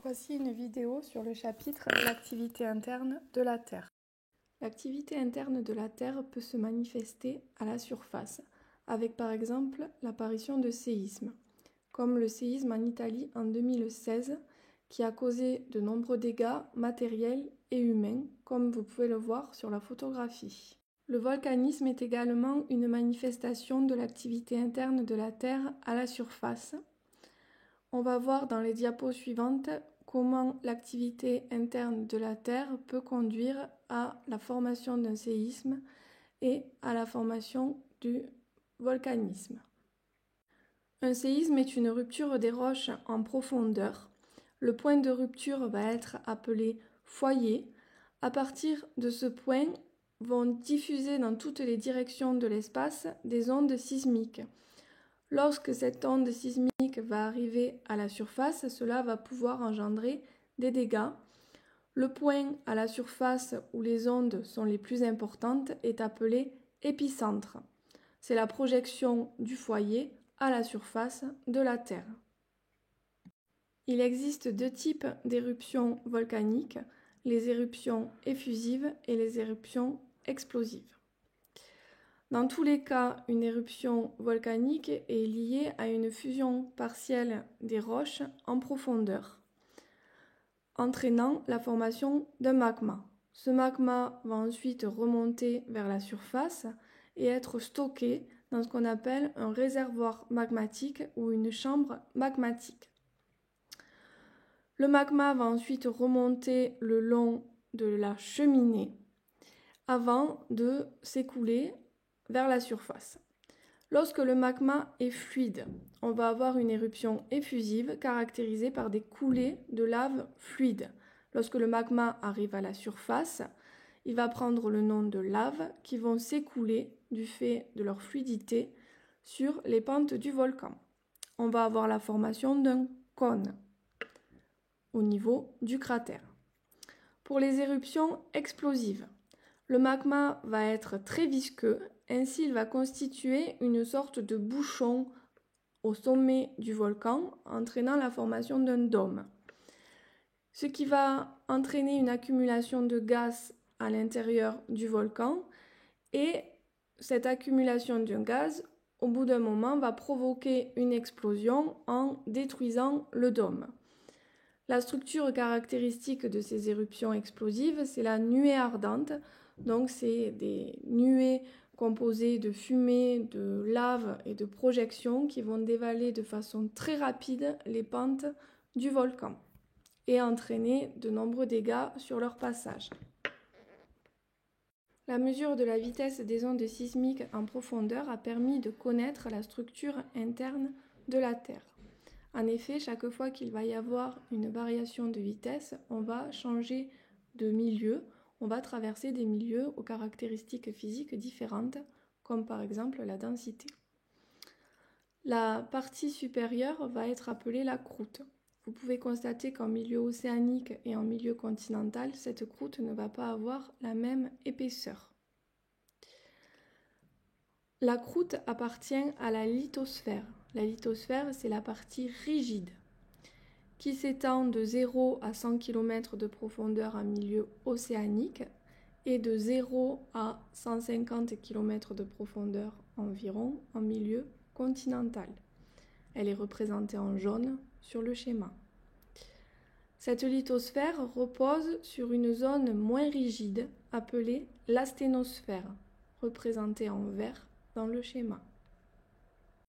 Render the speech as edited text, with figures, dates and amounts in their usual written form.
Voici une vidéo sur le chapitre « L'activité interne de la Terre ». L'activité interne de la Terre peut se manifester à la surface, avec par exemple l'apparition de séismes, comme le séisme en Italie en 2016, qui a causé de nombreux dégâts matériels et humains, comme vous pouvez le voir sur la photographie. Le volcanisme est également une manifestation de l'activité interne de la Terre à la surface. On va voir dans les diapos suivantes comment l'activité interne de la Terre peut conduire à la formation d'un séisme et à la formation du volcanisme. Un séisme est une rupture des roches en profondeur. Le point de rupture va être appelé foyer. À partir de ce point, vont diffuser dans toutes les directions de l'espace des ondes sismiques. Lorsque cette onde sismique va arriver à la surface, cela va pouvoir engendrer des dégâts. Le point à la surface où les ondes sont les plus importantes est appelé épicentre. C'est la projection du foyer à la surface de la Terre. Il existe deux types d'éruptions volcaniques, les éruptions effusives et les éruptions explosives. Dans tous les cas, une éruption volcanique est liée à une fusion partielle des roches en profondeur, entraînant la formation d'un magma. Ce magma va ensuite remonter vers la surface et être stocké dans ce qu'on appelle un réservoir magmatique ou une chambre magmatique. Le magma va ensuite remonter le long de la cheminée avant de s'écouler vers la surface. Lorsque le magma est fluide, on va avoir une éruption effusive caractérisée par des coulées de lave fluide. Lorsque le magma arrive à la surface, il va prendre le nom de laves qui vont s'écouler du fait de leur fluidité sur les pentes du volcan. On va avoir la formation d'un cône au niveau du cratère. Pour les éruptions explosives, le magma va être très visqueux, ainsi il va constituer une sorte de bouchon au sommet du volcan, entraînant la formation d'un dôme. Ce qui va entraîner une accumulation de gaz à l'intérieur du volcan, et cette accumulation d'un gaz, au bout d'un moment, va provoquer une explosion en détruisant le dôme. La structure caractéristique de ces éruptions explosives, c'est la nuée ardente. Donc c'est des nuées composées de fumée, de lave et de projections qui vont dévaler de façon très rapide les pentes du volcan et entraîner de nombreux dégâts sur leur passage. La mesure de la vitesse des ondes sismiques en profondeur a permis de connaître la structure interne de la Terre. En effet, chaque fois qu'il va y avoir une variation de vitesse, on va changer de milieu, on va traverser des milieux aux caractéristiques physiques différentes, comme par exemple la densité. La partie supérieure va être appelée la croûte. Vous pouvez constater qu'en milieu océanique et en milieu continental, cette croûte ne va pas avoir la même épaisseur. La croûte appartient à la lithosphère. La lithosphère, c'est la partie rigide qui s'étend de 0 à 100 km de profondeur en milieu océanique et de 0 à 150 km de profondeur environ en milieu continental. Elle est représentée en jaune sur le schéma. Cette lithosphère repose sur une zone moins rigide appelée l'asténosphère, représentée en vert dans le schéma.